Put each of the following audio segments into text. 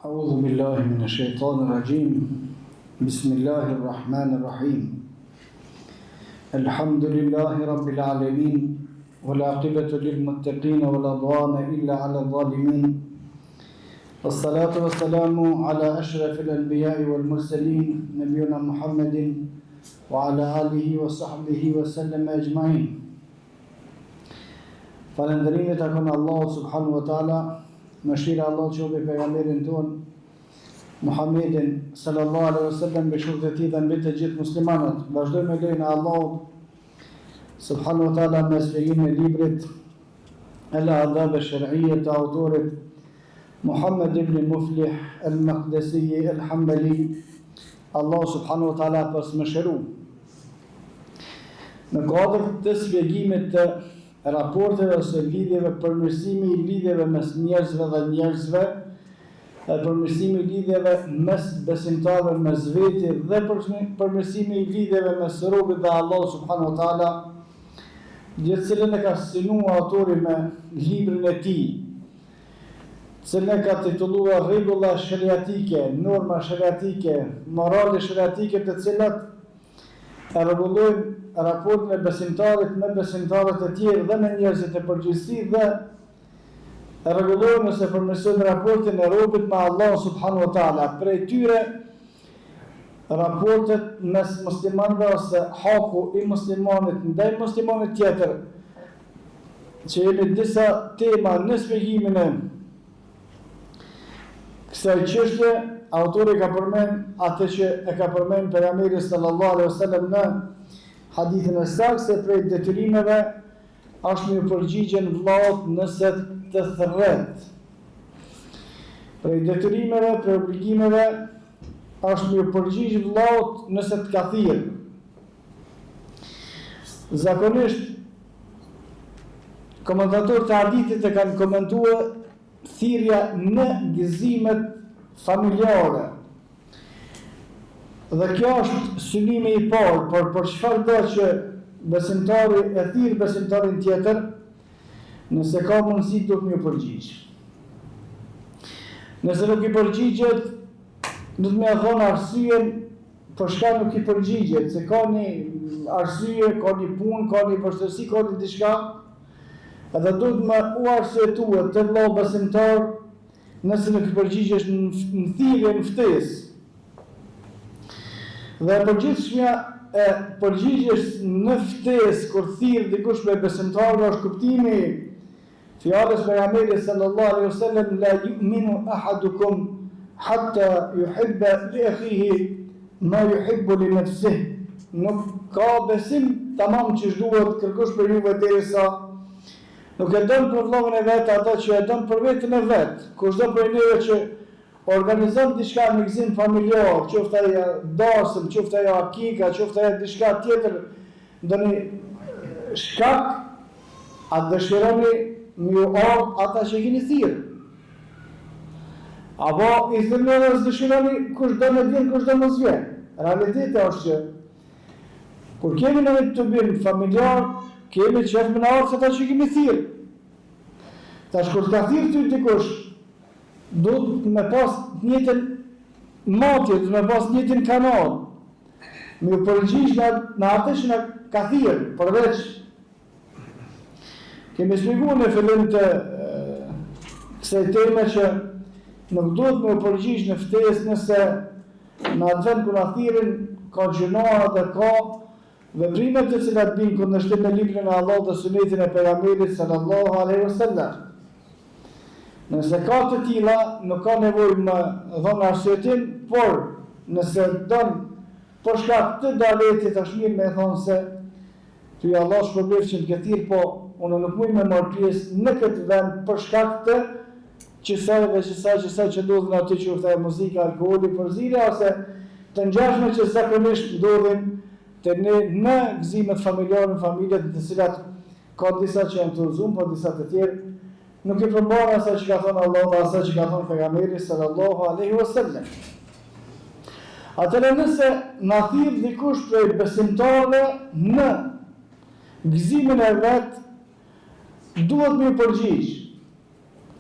أعوذ بالله من الشيطان الرجيم بسم الله الرحمن الرحيم الحمد لله رب العالمين والعاقبة للمتقين ولا عدوان إلا على الظالمين والصلاة والسلام على أشرف الأنبياء والمرسلين نبينا محمد وعلى آله وصحبه وسلم أجمعين. Falënderimet takon Allahut subhanahu wa taala, mëshira e Allahut qoftë për pejgamberin ton Muhammedin sallallahu alaihi wasallam, me shokët e tij dhe mbi të gjithë muslimanët. Vazhdojmë me lejnë e Allahut subhanahu wa taala me shpjegimin e librit Al-Adab al-Shar'iyya të autorit Muhammad ibn Muflih al-Maqdisi al-Hanbali. Allah subhanahu wa taala pas mëshiru. Në kuadër të shpjegimit të raporteve ose lidhjeve, përmirësimi i lidhjeve mes njerëzve dhe njerëzve, përmirësimi i lidhjeve mes besimtarëve mes veti dhe përmirësimi i lidhjeve mes robit dhe Allah subhanahu wa taala, gjithë cilën e ka synuar autori me librin e tij, cilën e ka titulluar Rregulla shariatike, norma shariatike, morale shariatike, të cilat e rregullojnë raportin e besimtarit me besimtarët e tjerë dhe me njerëzit e përgjithësi, dhe e rregullojnë ose përmirësojnë raportin e robit me Allah subhanahu wa taala. Prej tyre raportet mes muslimanëve ose haku i muslimanit ndaj muslimanit tjetër, që jemi disa tema në shpjegimin e kësaj çështje. Autori ka përmend atë që e ka përmend pejgamberi sallallahu alaihi wasallam në hadithin e saktë, se prej detyrimeve është me përgjigjen vllaut nëse të thërret. Prej detyrimeve, prej obligimeve është me përgjigj vllaut nëse të ka thirr. Zakonisht komentatorët e hadithit e kanë komentuar thirrja në gëzimet familjare. Dhe kjo është synimi i parë, por për çfarë do që besimtari e thirr besimtarin tjetër, nëse ka mundësi duhet më përgjigj. Nëse nuk i përgjigjet, duhet më dhon arsyeën për çka nuk i përgjigjet, se ka një arsye, ka një punë, ka një vështirësi, ka një diçka, edhe duhet më u arsyetuar të vëllai besimtar nëse nuk i përgjigjesh në thirrje, në ftesë. Dhe përgjithshmja e përgjigjes në ftesë kur thirr dikush me besimtarë është kuptimi fjalës pejgamberit sallallahu alaihi wasallam: la yu'minu ahadukum hatta yuhibba li akhihi ma yuhibbu li nafsihi. Nuk ka besim tamam që duhet kërkosh për juve derisa nuk e dën për vllahun e vet ato që e dën për veten e vet. Kushdo prej neve që organizon diçka në gëzim familjar, qoftë ajo dasëm, qoftë ajo akika, qoftë ajo diçka tjetër, ndonjë shkak, a dëshironi me u ardh ata që keni thirr? Apo i thënë dëshironi kush do të vjen, kush do mos vjen? Realiteti është që kur kemi në të bëjmë familjar, kemi të shefë më në orë se ta që kemi thirr. Tash kur ka thirr ty dikush, duhet me pas njëtën matje, duhet me pas njëtën kanal, me u përgjigj në atë që në ka thirr, përveç kemi shpjeguar në fillim të kësaj teme që nuk duhet me u përgjigj në ftesë nëse në atë vend ku na thirrin ka gjinoa dhe ka veprimet të cilat bijnë kundërshtim me librin e Allahut dhe sunetin e pejgamberit sallallahu alaihi wasallam. Nëse ka të tilla, nuk ka nevojë më dhon arsyetin, por nëse don për shkak të daletit është mirë me thonë se ty Allah shpërblet që të këthirë, po unë nuk mund me marr pjesë në këtë vend për shkak të qësaj që ndodhin aty, që është muzika, alkooli, përzierja ose të ngjashme që zakonisht ndodhin të në gëzimet familjare, në familjet në të cilat ka disa që janë të udhëzuar, po disa të tjerë nuk i përmban asaj që ka thënë Allahu dhe asaj që ka thënë pejgamberi sallallahu alaihi wasallam. Atëherë nëse na thirr dikush prej besimtarëve në gëzimin e vet, duhet më përgjigj.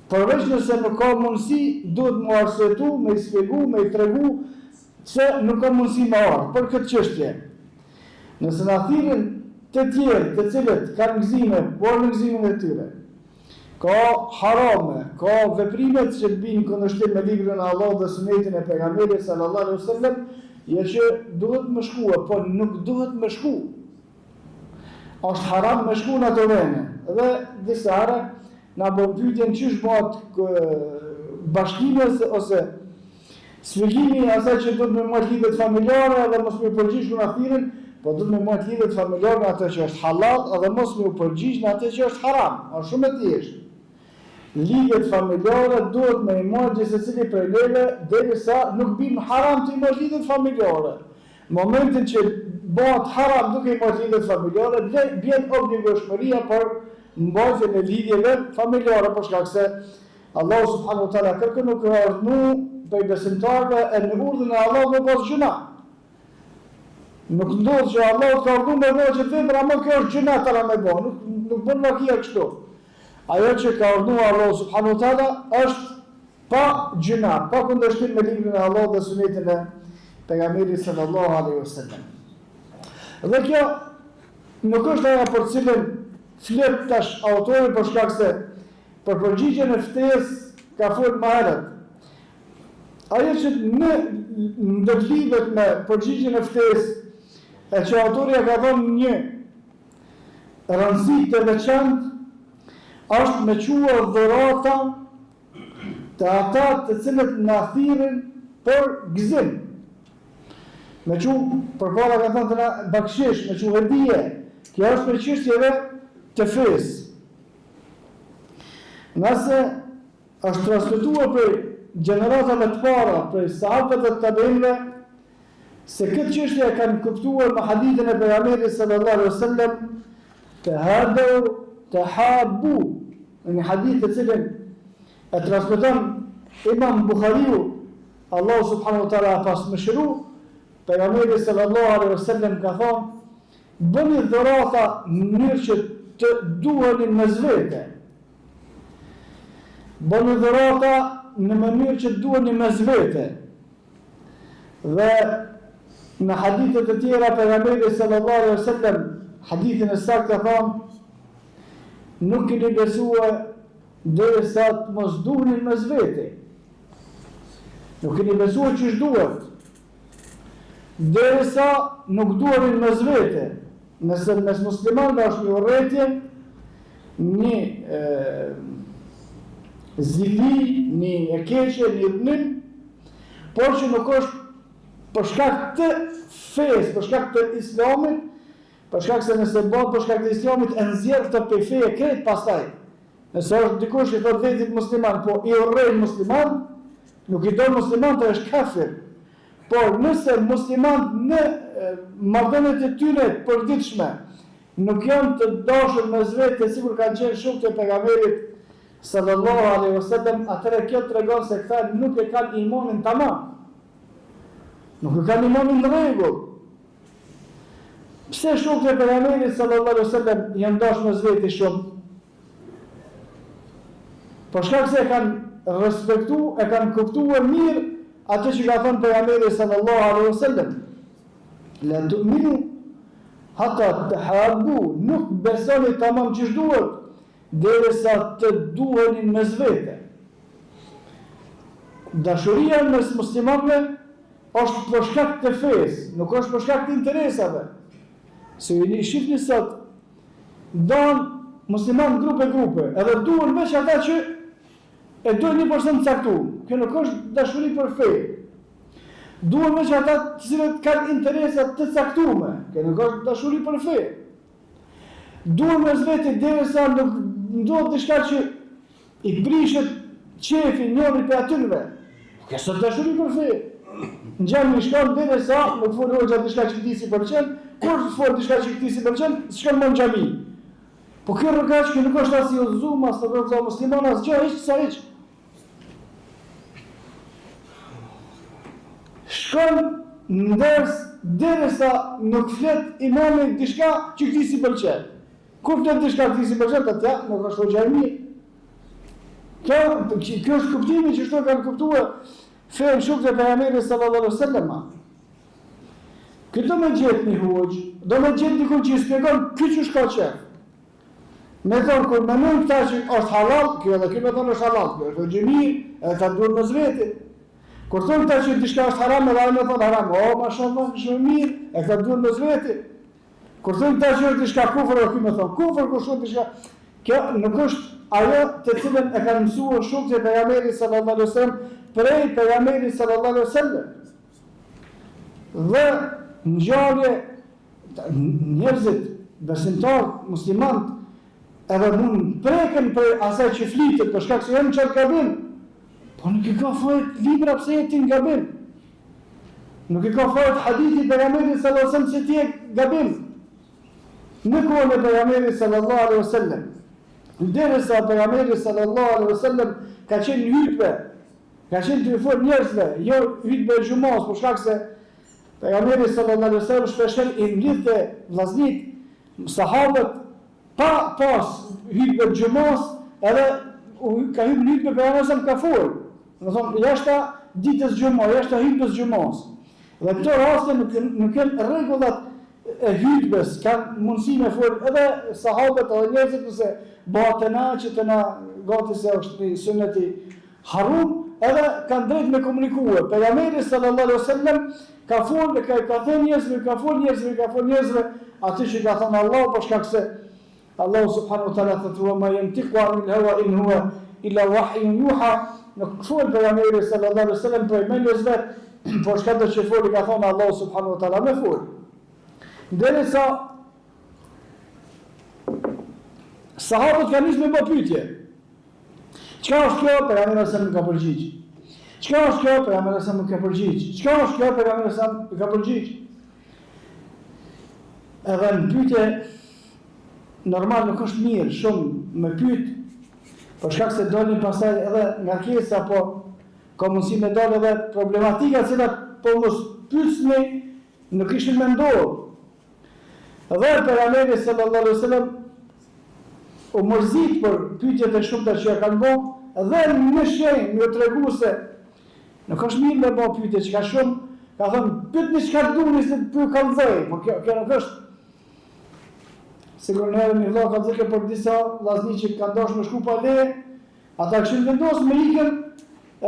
Përveç nëse nuk ka mundësi, duhet më arsyetu, me i spjegu, me i tregu, se nuk ka mundësi më ardhë, për këtë çështje. Nëse na thirrin të tjerë, të cilët kanë gëzime, por në gëzimin e tyre, ka harame, ka veprimet që bëjnë kundërshtim me librin e Allahut dhe sunetin e pejgamberit sallallahu alaihi wasallam, jo që duhet më shkua, por nuk duhet më shku. Është haram më shku në ato vende. Dhe disa herë na bën pyetjen çish bëhet bashkimi ose shpjegimi asaj që duhet me marrë lidhjet familjare dhe mos më përgjigj në afirin, po duhet me marrë lidhjet familjare me atë që është halal dhe mos më përgjigj në atë që është haram. Është shumë e thjeshtë. Lidhjet familjare duhet me i marrë secili prej neve derisa nuk bim haram të i marrë lidhjet familjare. Në momentin që bëhet haram duke i marrë lidhjet familjare, vjen obligueshmëria për mbajtjen e lidhjeve familjare, për shkak se Allahu subhanahu wa taala kërkon nuk ka urdhëruar për besimtarëve e në urdhën e Allahut me pas gjuna. Nuk ndodh që Allahu ka urdhëruar me bëjë vepra, ama kjo është gjuna tara me bën, nuk bën vakia kështu. Ajo që ka urdhëruar Allahu subhanahu wa taala është pa gjuna, pa kundërshtim me librin e Allahut dhe sunetin e pejgamberit sallallahu alaihi wasallam. Dhe kjo nuk është ajo për cilën flet tash autori, për shkak se për përgjigjen e ftesë ka folur më herët. Ajo që do të lidhet me përgjigjen e ftesë, e që autori ka dhënë një rëndësi të veçantë, është me qua dhurata të ata të cilët na thirrin për gëzim. Me qua, përpara ka thënë të na bakshish, me qua hedije. Kjo është për çështjeve të fesë. Nëse është transmetuar për gjeneratave të para, për sahabët e tabeinëve, se këtë çështje e kanë kuptuar me hadithin e pejgamberit sallallahu alaihi wasallam, tahadu tahabbu, në hadith të cilën e transmeton Imam Buhariu, Allahu subhanahu wa taala pas mëshiru, pejgamberi sallallahu alaihi wasallam ka thonë, bëni dhurata në mënyrë që të duheni mes vete. Bëni dhurata në mënyrë që të duheni mes vete. Dhe në hadithe të tjera pejgamberi sallallahu alaihi wasallam, hadithin e saktë ka thonë, nuk keni besuar derisa të mos duheni mes vete. Nuk keni besuar që duhet, derisa nuk duheni mes vete. Nëse mes muslimanëve është një urrëtie, një zili, një e keqe, një rënim, por që nuk është për shkak të fesë, për shkak të islamit, për shkak se nëse bëhet për shkak të islamit e nxjerr këtë pe feje krejt pastaj. Nëse është dikush i thotë vetit musliman, po i urrejnë musliman, nuk i do musliman të është kafir. Por nëse musliman në marrëdhëniet e tyre përditshme nuk janë të dashur mes vetë, sikur kanë qenë shokët e pejgamberit sallallahu alaihi wasallam, atëherë kjo tregon se këta nuk e kanë imanin tamam. Nuk e kanë imanin në rregull. Pse shokët e pejgamberit sallallahu alaihi wasallam janë dashur mes vetë shumë? Për shkak se e kanë respektuar, e kanë kuptuar mirë atë që ka thënë pejgamberi sallallahu alaihi wasallam, la tu'minu hatta tahabbu, nuk besoni tamam ç'është duhet, derisa të duheni mes vete. Dashuria mes muslimanëve është për shkak të fesë, nuk është për shkak të interesave. Se i shihni sot don musliman grupe, edhe duhen veç ata që e dojnë 1% caktuar. Kjo nuk është dashuri për fe. Duhen veç ata të cilët kanë interesa të caktuara. Kjo nuk është dashuri për fe. Duhen mes vete derisa nuk ndodh diçka që i prishet qefi njëri për atyre. Kjo është dashuri për fe. Ngjan një shkon derisa nuk fol hoxha diçka që këtij si pëlqen, kur fol diçka që këtij si pëlqen, s'shkon më në xhami. Po kjo rrugë që nuk është as i udhëzuar, as të vëzë musliman, as gjë, hiç sa hiç. Shkon ndërsa derisa nuk flet imami diçka që këtij si pëlqen. Kur flet diçka që këtij si pëlqen, atë nuk është hoxha i mirë. Kjo është kuptimi që shto kanë kuptuar fejnë shokët e pejgamberit sallallahu alaihi wasallam. Këto me gjithë një huëgjë, do me gjithë dikun që i spjegon këtë që shka qef. Me thonë, kur me nëjë këta që është halal, kjo edhe kjo me thonë është halal, kjo është gjemi, edhe ta duhet në zveti. Kur thonë këta që dishka është haram, edhe me thonë haram, mashallah, shumë mirë, e këta duhet në zveti. Kur thonë këta që është dishka kufër, edhe kjo me thonë kufër, kur shumë dishka... Kjo nuk është ajo të cilën e kanë mësuar shokët e pejgamberit sallallahu alaihi wasallam prej pejgamberit sallallahu alaihi wasallam. Dhe ngjarje njerëzit besimtar musliman edhe mund preken për asaj që flitet për shkak se janë çfarë gabim. Po nuk i ka fajt libra pse e ti në gabim. Nuk i ka fajt hadithi pejgamberit sallallahu alaihi wasallam se ti e gabim. Në kohën e pejgamberit sallallahu alaihi wasallam, derisa pejgamberi sallallahu alaihi wasallam ka qenë hutbe, ka qenë të folë njerëzve, jo hutbe e xumos, por shkak se pejgamberi sallallahu alaihi wasallam shpeshherë i mblidhte vllaznik, sahabët pa pas hutbe e xumos, edhe ka hyrë hutbe pejgamberi ka folë. Do thonë jashta ditës xumos, jashta hutbes xumos. Dhe këto raste nuk janë rregullat e hutbes, kanë mundësi me folë edhe sahabët edhe njerëzit nëse batëna që të na gati se është një sunneti harum, edhe kanë drejt me komunikue. Pejgamberi sallallahu alaihi wasallam ka folë, ka thënë njerëzve, ka folë njerëzve, aty që ka thënë Allah, për shkak se Allah subhanahu wa taala thotë wa ma yantiqu anil hawa in huwa illa wahyun yuha. Nuk folë pejgamberi sallallahu alaihi wasallam për njerëzve, por shkak se folë ka thënë Allah subhanahu wa taala me folë. Derisa sahabët kanë nisë me bë pyetje. Çka është kjo? Pejgamberi sa nuk ka përgjigj. Çka është kjo? Pejgamberi sa nuk ka përgjigj. Çka është kjo? Pejgamberi sa nuk ka përgjigj. Edhe në pyetje normal nuk është mirë shumë me pyet, për shkak se dolin pastaj edhe ngarkesa apo ka mundësi me dalë edhe problematika që po mos pyesni nuk ishin menduar. Dhe pejgamberi sallallahu alaihi wasallam u mërzit për pyetjet e shumta që ja kanë bërë dhe në shenjë më tregu se nuk është mirë me bërë pyetje që ka shumë, ka thënë pyetni çka duni se pyet kallëzoj, por kjo nuk është. Sigur në një vlog ka thënë për disa vllaznik që kanë dashur me shku pa leje, ata kishin vendosur me ikën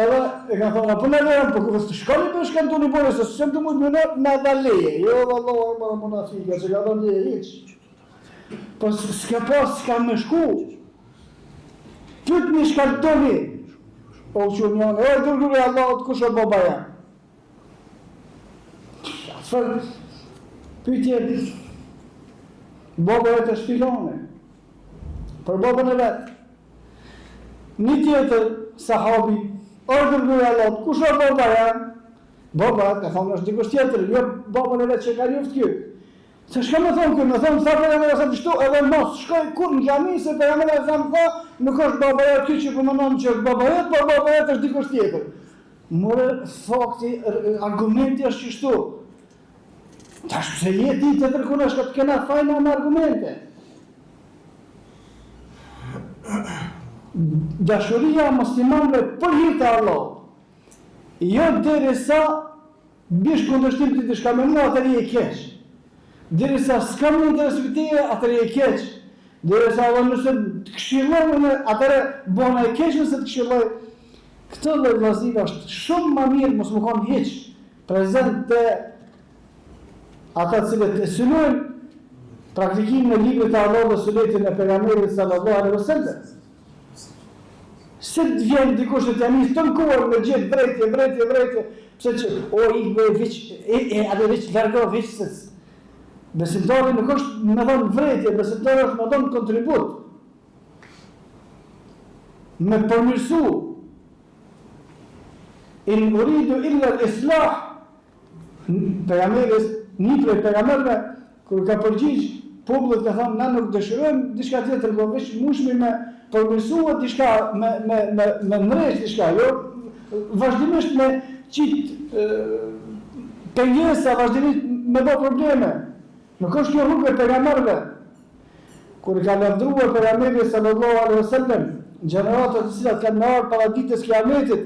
edhe e kanë thënë po na vjen, po kur të shkoni po shkon doni bërë se s'em të mund në dha leje. Jo vallahu ma munafika, që ka dhënë leje hiç. Po s'ka me shku. Pyetni çka doni. O çunion, o dërguri Allahut kush o baba jam. Çfarë pyetje baba vetë shpilone. Për babën e vet. Një tjetër sahabi, o dërguri Allahut kush o baba jam. Baba ka thonë është dikush tjetër, jo babën e vet që ka luft këtu. Se shka me thonë kërë, me thonë sa pejgamberi sa të shtu, edhe mos shkoj kur në gjami, se pejgamberi sa më tha, nuk është baba jetë kjo që përmënon që është baba jetë, por baba jetë është dikush tjetër. More, fakti, argumenti është që shtu. Tash pëse jeti të tërkunesh, ka të kena fajna në argumente. Dashuria muslimanëve për hir të Allahut. Jo derisa bish kundërshtim të diçka me mua atëri e keq. Derisa s'kam në interesiteje, atëre e keq. Derisa Allah nëse të këshillon, atëre bona e keq nëse të këshilloj. Këtë lloj vllaznik është shumë më mirë mos më kanë hiç prezent të ata cilët e synojnë praktikimin e librit të Allahut dhe sunetin e pejgamberit sallallahu alaihi wasallam. Se të vjen dikush të jamis të nkuar me gjithë drejtje, pse që, o i me veç, atë veç largo veç se besimtari nuk është me dhënë vretje, besimtari është me dhënë kontribut. Me përmirësu. In uridu illa l-islah. Pejgamberis, një prej pejgamberve, kur ka përgjigj, popullet ka thënë, na nuk dëshirojmë diçka tjetër, por veç mushmi me përmirësua diçka, me nresh diçka, jo vazhdimisht me qit pengjesa, vazhdimisht me bë probleme. Nuk është kjo rrugë e pejgamberëve. Kur i ka lavdruar pejgamberi sallallahu alaihi wasallam, gjeneratat të cilat kanë ardhur para ditës kiametit,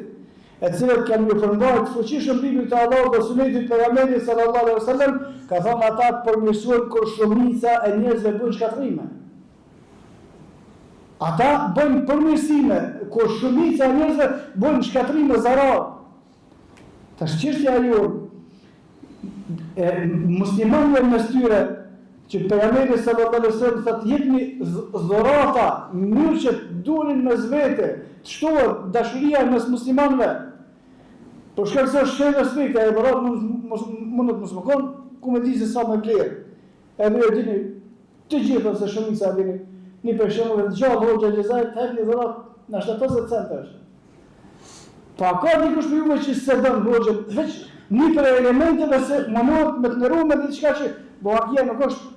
e cilët kanë një përmbajtje të fuqishëm librit të Allahut dhe sunetit pejgamberit sallallahu alaihi wasallam, ka thënë ata të përmirësuar kur shumica e njerëzve bën shkatrime. Ata bën përmirësime kur shumica e njerëzve bën shkatrime zarar. Tash çështja jonë muslimanëve mes tyre që pejgamberi sallallahu alaihi wasallam thotë jepni dhurata në mënyrë që dunin mes vete, të shtohet dashuria mes muslimanëve. Por shkak se është shumë respekti, ai dhurat mund të mos më kon, ku më di se sa më vlerë. Edhe ju dini të gjithë ose shumica dini, një për shembull të gjallë hoxha Xhezai të hapni dhurat në 70 centësh. Pa ka dikush për juve që se dën hoxha, veç një për elementeve se mënohet me të ndërruar me diçka që bohakia nuk është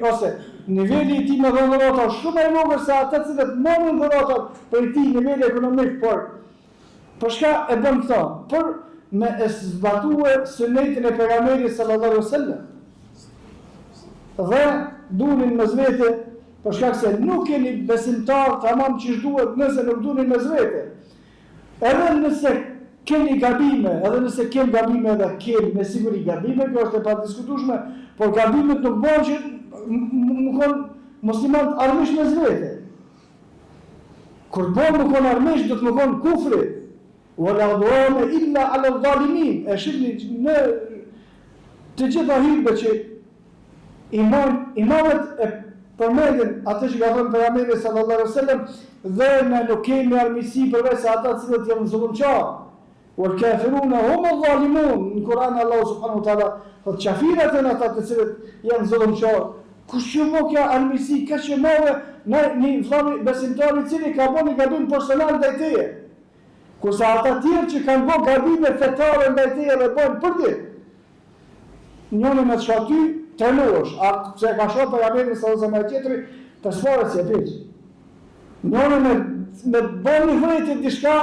ose niveli i tij me dhurata shumë e vogël se ata që marrin dhurata për ti niveli ekonomik, por shka e bën këto? Për me zbatue sunetin e pejgamberit sallallahu alaihi wasallam. Dhe dunin mes vete, për shkak se nuk keni besimtar tamam që duhet nëse nuk dunin mes vete. Edhe nëse keni gabime, edhe nëse keni gabime edhe keni me siguri gabime, kjo është e padiskutueshme, por gabimet nuk bëhen që më konë muslimanët armish mes vete. Kur bëhen më konë armish, do të më konë kufri. Wala udwana illa ala al-zalimin. E shihni në të gjitha hyrbe që imamët e përmendin atë që ka thënë pejgamberi sallallahu alaihi wasallam, dhe ne nuk kemi armiqësi përveç ata të cilët janë zullumçar. Wal kafiruna hum al-zalimun. Në Kur'an Allahu subhanahu wa taala thotë kafirat janë ata të cilët janë zullumçar. Kush që mo ka armiqësi ka që morë në një vëllai besimtar i cili ka bënë gabim personal ndaj teje. Kurse ata tjerë që kanë bërë gabime fetare ndaj teje dhe bën për ti. Njëri me çaty të losh, atë që ka shoh pejgamberi sallallahu alaihi wasallam tjetri, të sforës si e piq. Njëri me bëni vërtet diçka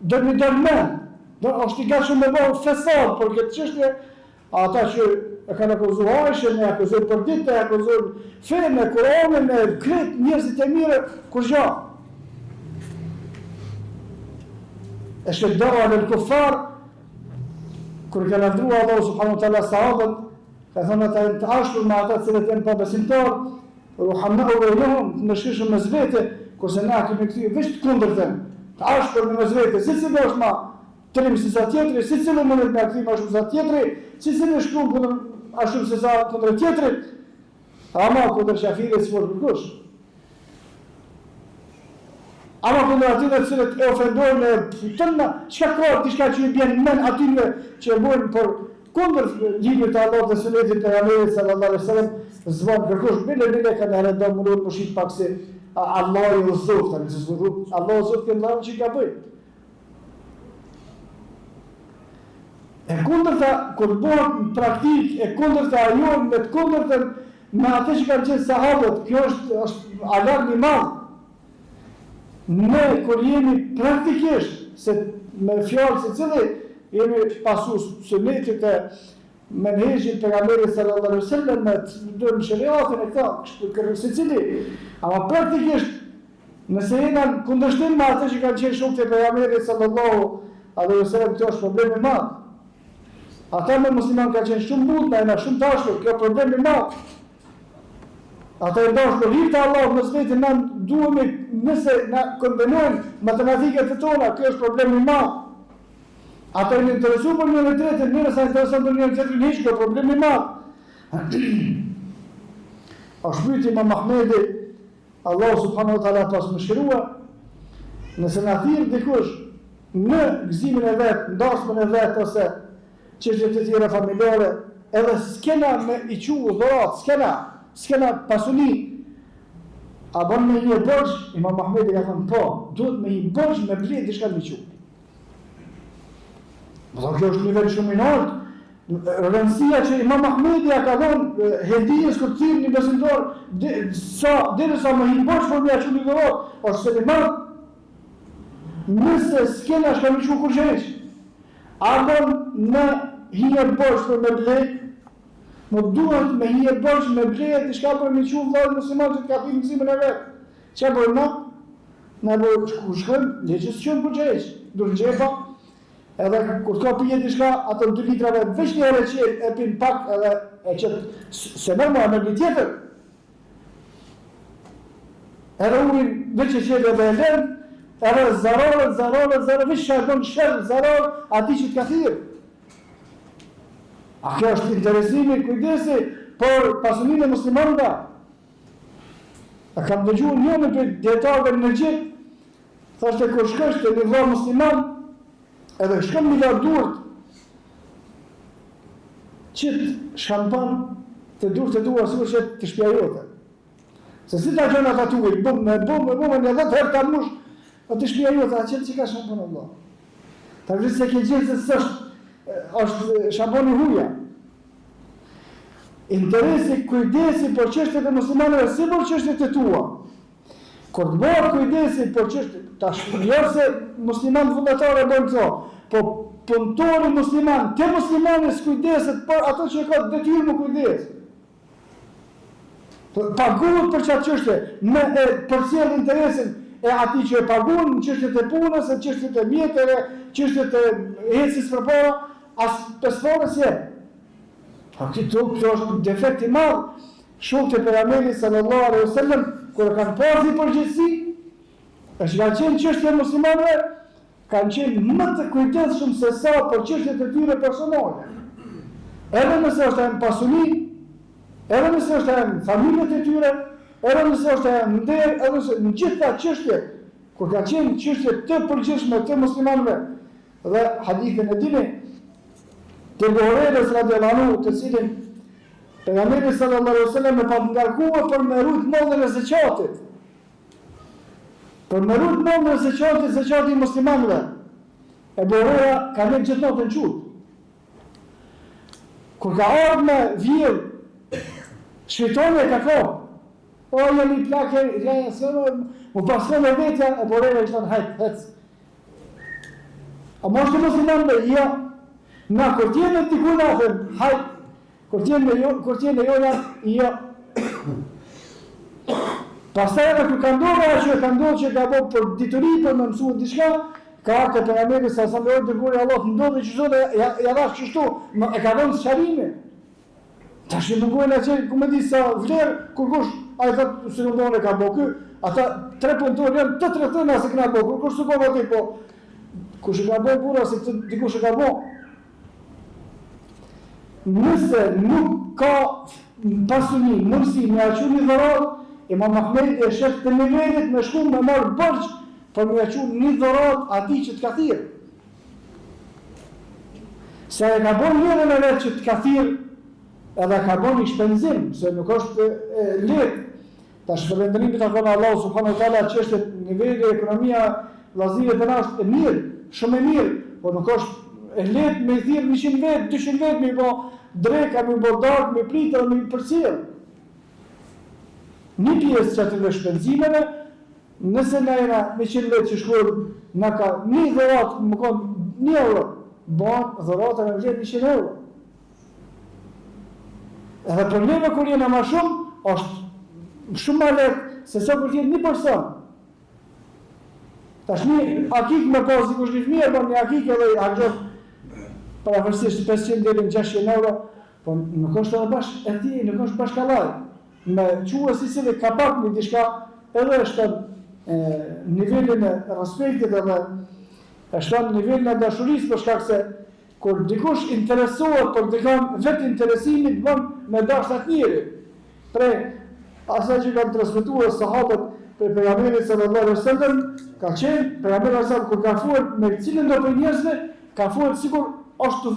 do të dërmend. Do është i gatshëm me bëu fesad për këtë çështje, ata që e kanë akuzuar, ne akuzojmë për ditë, akuzojmë fenë, Kur'anin, kret njerëzit e mirë, kur gjë. E shëddoa në kuffar, kër ka lafdrua Allahu subhanahu wa taala sahabët, ka thënë ata të ashtur me ata cilët janë pa besimtar, ruhamna'u bainahum, në shishëm mes vete, kurse na kemi kthyer veç të kundërtën, të ashtur me mes vete, secili është ma trim se sa tjetri, secili mund të na kthejë më shumë se sa tjetri, secili shkruan kundër ashtu se sa kundër tjetrit, ama kundër Shafirit s'fort kush. Ama kundër atyre të cilët e ofendojnë tëna, çka ka diçka që i bën mend atyre që bojnë për kundër librit të Allahut dhe sunetit të pejgamberit sallallahu alaihi wasallam, zvon kërkosh bile kanë ardhur mundur të shit pak se Allahu i udhëzoi, tani se zgjuar Allahu zot që ndaj që ka bëj. E kundërta kur bëhet praktik, e kundërta ajo me të kundërtën me atë që kanë qenë sahabët, kjo është alarm i madh. Ne, kur jemi praktikisht, se me fjallë se cili, jemi pasus sunetit e menhejgjit pejgamberit sallallahu alaihi wasallam, me të dërmë shëriatin e këta, se cili, ama praktikisht, nëse jena në kundërshtim me atë që kanë qenë shumë të pejgamberit sallallahu alaihi wasallam, kjo është problemi madh. Ata me musliman kanë qenë shumë mut, na jena shumë dashur, kjo problemi madh. Ata e dashur hir të Allahut në vetë na duhemi nëse na kombinojmë matematikat e tona, kjo është problemi i madh. Ata janë interesuar për një tjetër, nëse intereson për një tjetër, hiç kjo problemi i madh. Ashtu Imam Ahmedi, Allahu subhanahu wa taala pas mëshirua, nëse na thirr dikush në gëzimin e vet, ndashmën e vet ose çështjet e tjera familjare, edhe skena me i quë dhurat, skena pasuni, a bën me një borx, Imam Ahmedi ka thënë po, duhet me një borx me blet diçka me quë. Do kjo është nivel shumë i lartë. Rëndësia që Imam Ahmedi ka dhënë hedijës kur thirr një besimtar, derisa më një borx për mja quë një dhurat, është se një marë, nëse skena shka me quë kur gjesh, a bën me një borx për me blet, nuk duhet me një borx me blet diçka për me quë vllajt musliman që ka thirrë gëzimin e vet. Çfarë bëjmë na? Ne ku shkojmë, leqës qënë për gjeqë, dur gjepa, edhe kur ka pije diçka, ato 2 litrave, veç një herë që e pin pak edhe e qëtë, se nërma me një tjetër. Edhe ujnë veç e qëtë edhe e lërë, edhe zarore, veç shardon shërë, zarore, ati që t'ka thirë. A kjo është interesimi, kujdesi, por pasunin e muslimanëve. A kam dëgjuar njënë për djetarëve në gjithë, thashtë kur shkësht të një vërë musliman, edhe shkëm një varë durët, qitë shampan të durët e duar së që të shpja jote. Se si ta gjëna të tuaj, bumë, një 10 herë të mush, të shpja jote, a qëtë që ka shampan Allah. Ta vështë se ke gjithë se është shampani huja. Interesi, kujdesi për çështjet e muslimanëve, si për çështjet e tua. Kur të bëhet kujdesi për çështjet, tash jo se musliman vullnetarë bëjnë këto, po punëtori musliman, te muslimani s'kujdeset për ato që ka detyrë më kujdes. Paguhet për çfarë çështje, me përcjell interesin e atij që e paguan në çështjet e punës, në çështjet e mjeteve, çështjet e ecjes përpara, as pesëporës je. A këto është defekt i madh. Shokët e pejgamberit sallallahu alaihi wasallam kur kanë pasur përgjegjësi, është kanë qenë çështje e muslimanëve, kanë qenë më të kujdesshëm se sa për çështjet e tyre personale. Edhe nëse është në pasuni, edhe nëse është në familjet e tyre, edhe nëse është në nder, edhe nëse në gjitha çështjet, kur kanë qenë çështje të përgjithshme të muslimanëve. Dhe hadithin e dini të Buhariut radhiyallahu anhu, të cilin pejgamberi sallallahu alaihi wasallam e pa ngarkuar për me rrit mollën e zakatit. Për me rrit mollën e zakatit i muslimanëve. E Buharia ka ne gjithmonë të çut. Kur ka ardhur me vjedh, shejtani ka thënë, o jam i plakë, ja u paskon e vetja, e Buharia i thon hajt. A mos të muslimanëve, ja. Na kur t'jene t'i kuna, hajt, kur t'jene jona, jo. Pastaj edhe kur ka ndodhur që ka bo për dituri, për me mësuar diçka, ka ardhur te pejgamberi sa sa me dërguari Allah, ndodhi që zotë ja dhash kështu, e ka dhënë sqarime. Tash i dërguari na që ku më di sa vler, kur kush ai thotë se nuk ka bo ky, ata 3 punëtorë janë të tretëna se kanë bo, kur kush s'u ka voti po. Kush e ka bo burra se dikush e ka bo. Nëse nuk ka pasuni, mundësi me aqu një dhërat, Imam Ahmedi e shef të nivellit me shku me marrë bërgjë për me aqu një dhërat ati që të kathirë. Se e ka bon njëre në vetë që të kathirë, edhe ka bon një shpenzim, se nuk është letë. Ta shpërendërimit të kona Allah subhanahu wa taala që është nivelli ekonomia vllazërit e është e mirë, shumë e mirë, por nuk është e letë me thirë 100 vetë, 200 vetë, me bo dreka, me bo dark, me pritër, me përcjell. Një pjesë që atyve shpenzimeve, nëse na jena 100 vetë që shkuar, na ka një dhërat, më konë 1 euro, bon dhëratën e vletë 100 euro. Edhe për neve kur jena ma shumë, është shumë ma letë se sa kur tjetë një person. Tash një akik me pas dikush një fëmijë, po një akik edhe akgjot parafërsisht 500 deri në 600 euro, po nuk është edhe bashkë e ti, nuk është bashkallaj. Me quë si cili ka pak një diçka, edhe është nivellin e respektit edhe është nivellin e dashurisë, për shkak se kur dikush interesohet për dikon vetë interesimit bën me dashat njëri. Prej asaj që kanë transmetuar sahabët për pejgamberin sallallahu alaihi wasallam, ka qenë pejgamberi sa kur ka folur me cilën do për njerëzve, ka folur sikur është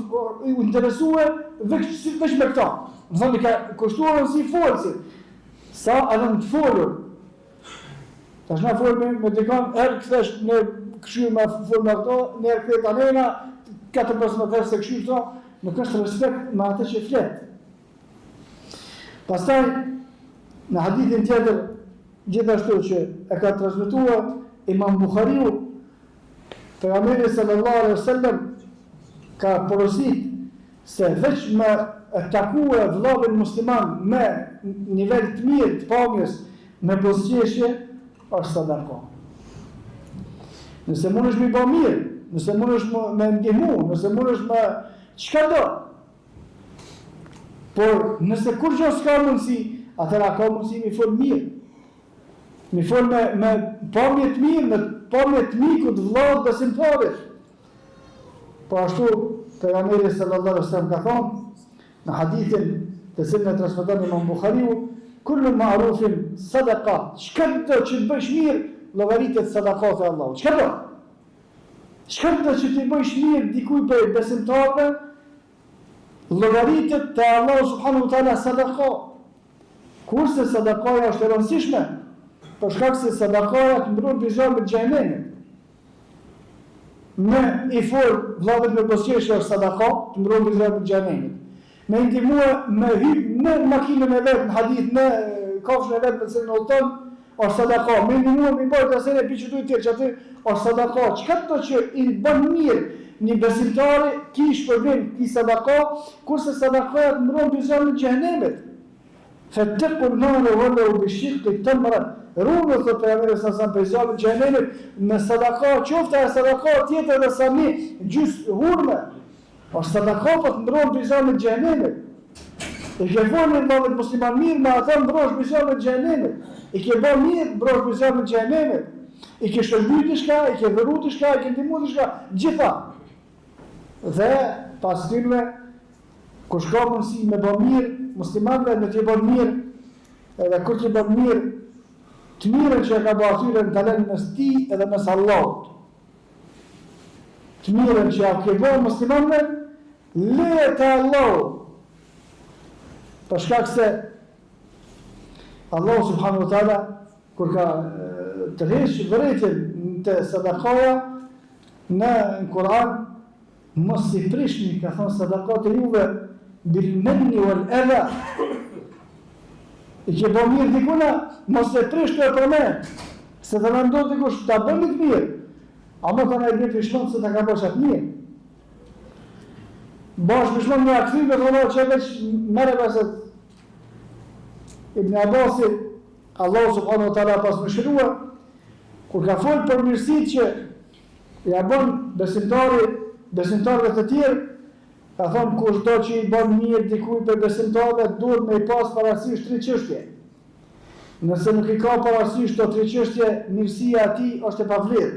i interesuar veç me këta. Do thonë ka kushtuar si folsi. Sa edhe në të folur. Tash na fol me dikon, kthesh në këshill me fol me ato, në kthej tanena 4-5 herë se këshill këto, nuk është respekt me atë që flet. Pastaj në hadithin tjetër gjithashtu që e ka transmetuar Imam Buhariu, pejgamberi sallallahu alaihi wasallam ka porosit se veç me takue vëllavin musliman me nivel të mirë të pamjes, me buzëqeshje, është sadaka. Nëse mund është me bë mirë, nëse mund është me ndihmu, nëse mund është me çka do. Por nëse kur gjë s'ka mundësi, atëra ka mundësi mi fol mirë. Mi fol me pamje të mirë, me pamje të mikut, vllaut, besimtarit. Po ashtu, pejgamberi sallallahu alaihi wasallam ka thonë në hadithin të cilin e transmeton Imam Buhariu, kullu ma'rufin sadaqa. Çka do që të bësh mirë, llogaritet sadaqat e Allahut. Çka do? Çka do që të bësh mirë dikujt për besimtarëve, llogaritet te Allahu subhanahu wa taala sadaqa. Kurse sadaqaja është e rëndësishme, për shkak se sadaqaja të mbron bizarë të xhenemit. Me i fol vllavet me bosqeshë është sadaka, të mbron bizarë të xhenemit. Me ndihmua me hyp në makinën e vet, në hadith, në kafshën e vet me cilën udhton, është sadaka. Me ndihmua me bërë të asene për që duhet tjerë, që aty është sadaka. Çka do që i bën mirë një besimtari, ki shpërblim, ki sadaka, kurse sadaka të mbron bizarë të xhenemit. فاتقوا النار ولو بالشق التمرة rrugë të pejgamberit sa për zjarrin e xhenemit me sadaka, qoftë e sadaka tjetër dhe sami gjys hurme. O sadaka po të mbron bizarrin e xhenemit. E ke vënë ndonjë musliman mirë me atë mbrosh bizarrin e xhenemit. I ke bën mirë mbrosh bizarrin e xhenemit. I ke shërbyer diçka, i ke dhëruar diçka, i ke ndihmuar diçka, gjitha. Dhe pas tyre kur shka mundësi me bën mirë muslimanëve me të bën mirë, edhe kur të bën mirë të mirën që e ka bërë atyre në talen mes ti edhe mes Allahut. Të mirën që e ke bërë muslimanëve, leje të Allahut. Për shkak se Allahu subhanahu wa taala kur ka tërheq vërejtjen të sadakaja në Kur'an, mos i prishni, ka thonë sadakat e juve bil menni wal adha. I që bërë mirë dikuna, mos e prishtu e përmen, se të nëndot dikush të bëmit mirë, a më të në e gjithë vishlonë se të ka bërë qatë mirë. Bash vishlonë një akëthyve të në që e veç mere beset Ibn Abasi, Allah subhanahu wa ta'ala pas më shirua, kur ka folë për mirësit që ja bën besimtarëve të tjerë, ka thonë kush do që i bën mirë dikuj për besimtarëve, duhet me i pas parasysh 3 çështje. Nëse nuk i ka parasysh to 3 çështje, mirësia ati është e pavlerë.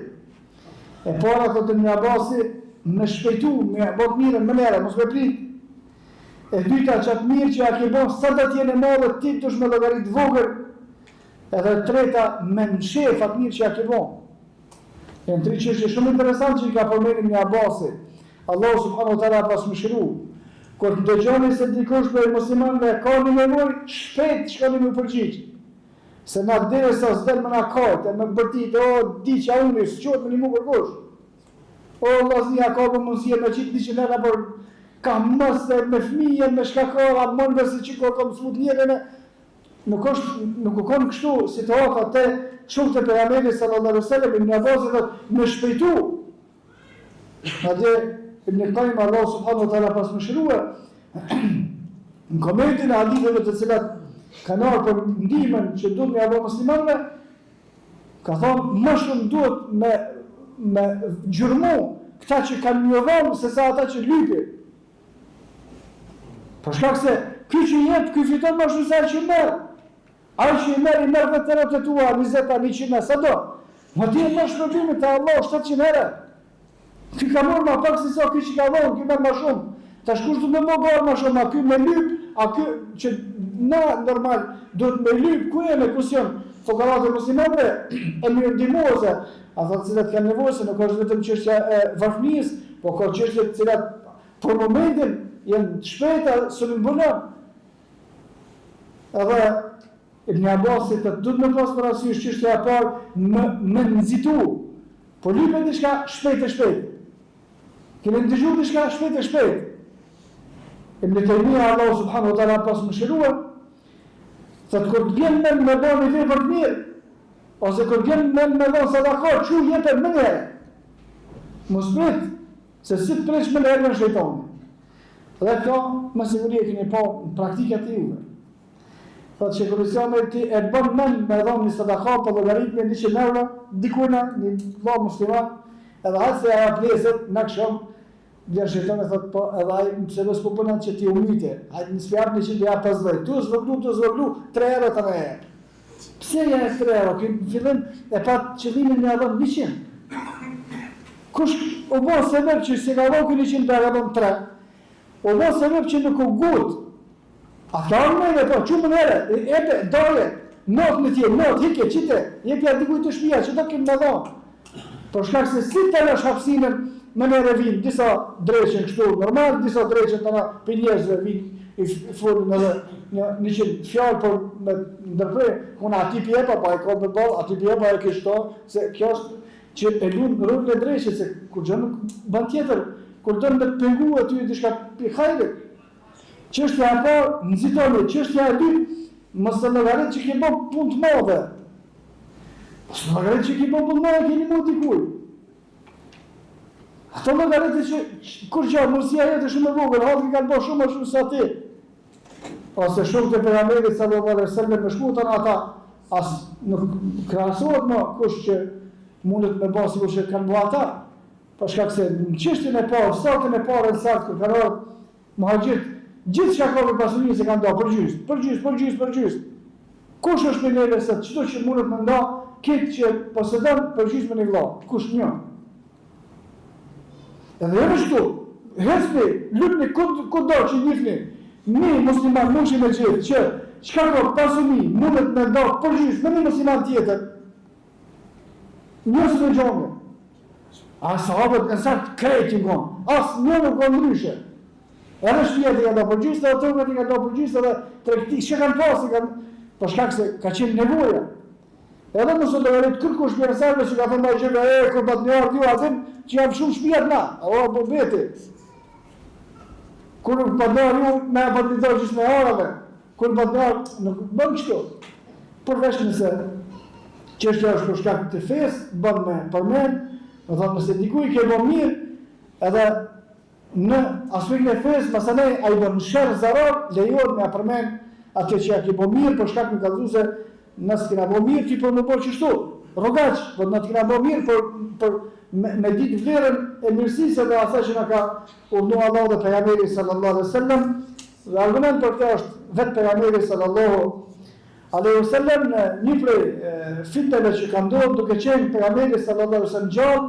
E para thotë Ibn Abasi, me shpejtu, me bën mirën më lere, mos me prit. E dyta qatë mirë që ja ke bën sa do t'jene madhe, ti dush me llogarit vogël. Edhe treta me nshef atë mirë që ja ke bën. Janë 3 çështje shumë interesante që i ka përmendur Ibn Abasi. Allah subhanahu wa ta'ala pas më shiru. Kur të dëgjoni se dikush për muslimanëve ka një nevojë, shpejt shkoni më përgjigj. Se na dhe sa s'del më na kajtë, me bërtit, o, di që a unë, s'qot më një mu përkush. O, Allah znia ka për mundësia me qitë 100 euro, por ka mëse me fëmije, me shkakara, mëndër se që ka më smut njërën, nuk u konë kështu situata te shumë të pejgamberi sallallahu alaihi wasallam, Ibn Abbas dhe me shpejtu. Madje Ibn Qayyim Allah subhanahu wa ta'ala pas më shirua, në komentin e haditheve të cilat kanë ardhur për ndihmën që duhet me apo muslimanëve, ka thonë më shumë duhet me gjurmu këta që kanë njohur se sa ata që lypi. Për shkak se ky që jep, ky fiton më shumë se ai që merr. Ai që i merr vetërat e tua 20-100 sa do. Ma ti më shpërbime të Allah 700 herë. Ky ka marrë ma pak se sa ky që ka marrë, ky merr më shumë. Tash kush do të më bëjë më shumë, a ky me lyp, a ky që na normal duhet me lyp, ku e me kusion fokarat e muslimanëve e mirë ndihmuese, ata të cilët kanë nevojë, se nuk është vetëm çështja e varfënisë, po ka çështje të cilat për momentin janë të shpejta, së më bënon. Edhe Ibn Abbasit të duhet me pas parasysh çështja e parë me nxitu. Po lypet diçka shpejt e shpejt. Kemi dëgjuar diçka shpejt e shpejt. Ibn Taymija Allah subhanahu wa ta'ala pas më shirua, thëtë kur të vjen me bërë një vepër të mirë, ose kur vjen me dhënë sadaka, që jetën më njëherë. Mos prit, se si të presh më njëherë në shejtani. Dhe ka, më siguri e keni pa në praktikat e juve. Thotë Sheikhul Islami ti e bën mend me dhënë një sadaka për llogaritme 100 euro dikujna, një vëlla musliman, edhe hajtë se ajo pjesët në këshëm, vjen shejtani thotë po edhe ai pse mos po punon që ti umite. Hajtë në sfjap 100 ja 50. Tu zvoglu 3 euro të më. Pse ja 3 euro? Ky fillim e pa qëllimin me dhënë 100. Kush u bë sebeb që si ka dhënë 100 euro dhënë 3. U bë sebeb që nuk u gut. A thonë me po çu më herë, epe dole, not me ti, not hike çite, jepja dikujt të shtëpia, çdo kim më dhon. Por shkak se si të lësh hapësinën më në revin, disa dreqen kështu normal, disa dreqen tana për njerëzve vin i folën edhe një fjalë por me ndërprer, unë aty pjepa pa e ka me ball, aty pjepa e kështu, se kjo është që e lund rrugën e drejtë se kur gjë nuk bën tjetër, kur don me të pengu aty diçka pi hajde. Çështja e parë, nxitoni, çështja e dytë, mos e llogarit që ke bën punë të mëdha. Mos e llogarit që ke bën punë të mëdha, keni mund dikuj. Ato llogaritë që kur gjë mundësia jote shumë e vogël, halli kanë bërë shumë më shumë se ti. Ose shumë të pejgamberit sallallahu alaihi wasallam me shkutan ata, as nuk krahasohet më kush që mundet me bërë sikur që kanë bërë ata. Për shkak se në çështjen e parë, satën e parë në sakt kur kanë ardhur muhaxhit, gjithë që ka për pasurinë se kanë do për gjysë. Kush është me neve se çdo që mundet më nda, këtë që posedon për gjysë me një vëlla, kush një. Edhe e shtu, hesni, lutni kudo që njifni, mi musliman mushi me gjithë, që çka ka pasuri mundet me nda për gjysë me një musliman tjetër, njësë me gjonë. A sahabët në saktë krejtë në asë një nuk ka ndryshe. Edhe shtëpia ti ka do përgjysë, edhe tokë ti ka do përgjysë, edhe tregti, që kanë pasi, për shkak se ka qenë nevoja. Edhe mos u llogarit kërkush njerëzve që ka thënë më gjëra kur bat një ardhi atë që janë shumë shtëpia na. O po vete. Kur bat një me apo të dojësh me orave, kur bat nuk bën kështu. Përveç nëse çështja është për shkak të fesë, bën me përmend, do thonë nëse dikujt ke bën mirë, edhe në aspektin e fesë, masanej ai bën shër zarar, lejohet me përmend atë që ja ke bën mirë për shkak të kallëzuese, nëse kena bën mirë ti po më bëj kështu. Rrogaç, po na kena bën mirë për me ditë vlerën e mirësisë dhe asaj që na ka urdhëruar Allahu dhe pejgamberi sallallahu alaihi wasallam. Dhe argument për këtë është vetë pejgamberi sallallahu alaihi wasallam një prej fitnave që ka ndodhur duke qenë pejgamberi sallallahu alaihi wasallam gjallë,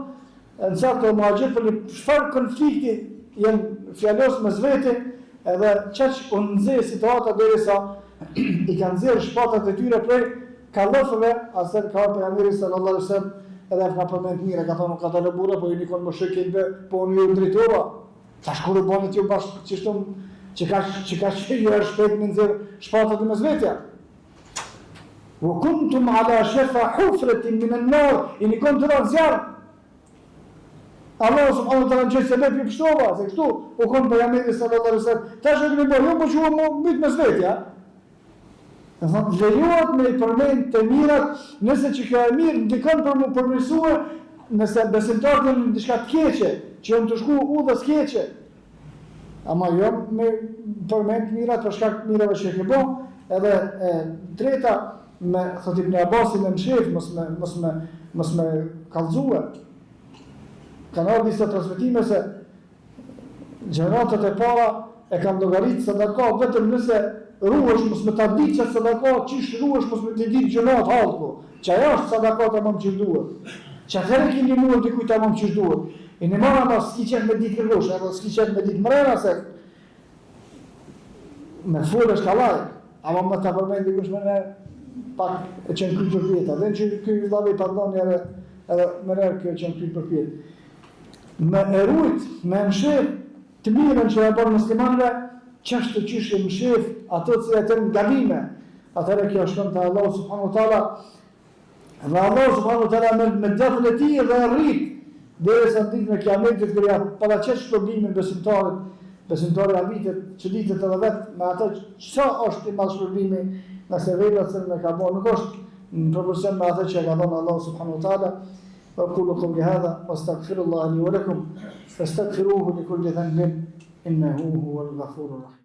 në saktë muhaxhir për çfarë konflikti janë fjalos me zveti, edhe çaq u nxjerr situata derisa i kanë nxjerr shpatat e tyre prej kallofëve, asaj ka pejgamberi sallallahu alaihi wasallam edhe ka përmend mirë, ka thonë ka dalë burra, po jeni kon më shëkin be, po unë ju drejtova. Tash kur e bën ti bashkë çështën që ka shëjë shpejt me nxjerr shpatat e mesvetja. Wa kuntum ala shafa hufratin min an-nar, in kuntum razjar. Allah subhanahu wa taala që se lepi pështova, se kështu u konë pejgamberi sallallahu alaihi wasallam. Tash e kemi bërë, jo po që më mbyt me zvetja. Do thonë lejohet me i përmend të mirat, nëse që kjo e mirë ndikon për më përmirësue, nëse besimtarët në diçka të keqe, që janë të shku udhës keqe. Ama jo me përmend mirat për shkak të mirave që e ke bën, edhe treta me thotë Ibn Abbasin e mshef, mos me kallëzue. Kanë ardhur disa transmetime se gjeneratët e para e kanë llogaritë sadaka vetëm nëse ruhesh mos me ta ditë që sadaka, çish ruhesh mos me të ditë gjenerat hallku. Që ajo është sadaka tamam që duhet. Që atëherë keni mua dikujt tamam që duhet. E ne marrëm pas skiçet me ditë rrush, apo skiçet me ditë mrena se me folësh kallaj, ama më ta përmend dikush me pak e qenë kryt për pjetë. Dhe që ky vëllavi pardoni edhe më rrë kjo qenë kryt për pjetë. Me erujt, me mshef të mirën që e bërë muslimanëve, qashtë të qishë mshef ato që e të në gabime. Atëre kjo shkëm të Allah subhanahu wa ta'ala, dhe Allah subhanahu wa ta'ala me djatën e ti dhe rrit, dhe e sa ditë me kiametit kërja palaqet shpërbimin besimtari abitet, që ditët edhe vetë me atë që është i madh shpërbimi nëse vejlat se me ka bo, nuk është në proporcion me atë që e ka dhënë Allah subhanahu wa ta'ala. وأقول قولي هذا وأستغفر الله لي ولكم فاستغفروه لكل ذنب إنه هو الغفور الرحيم.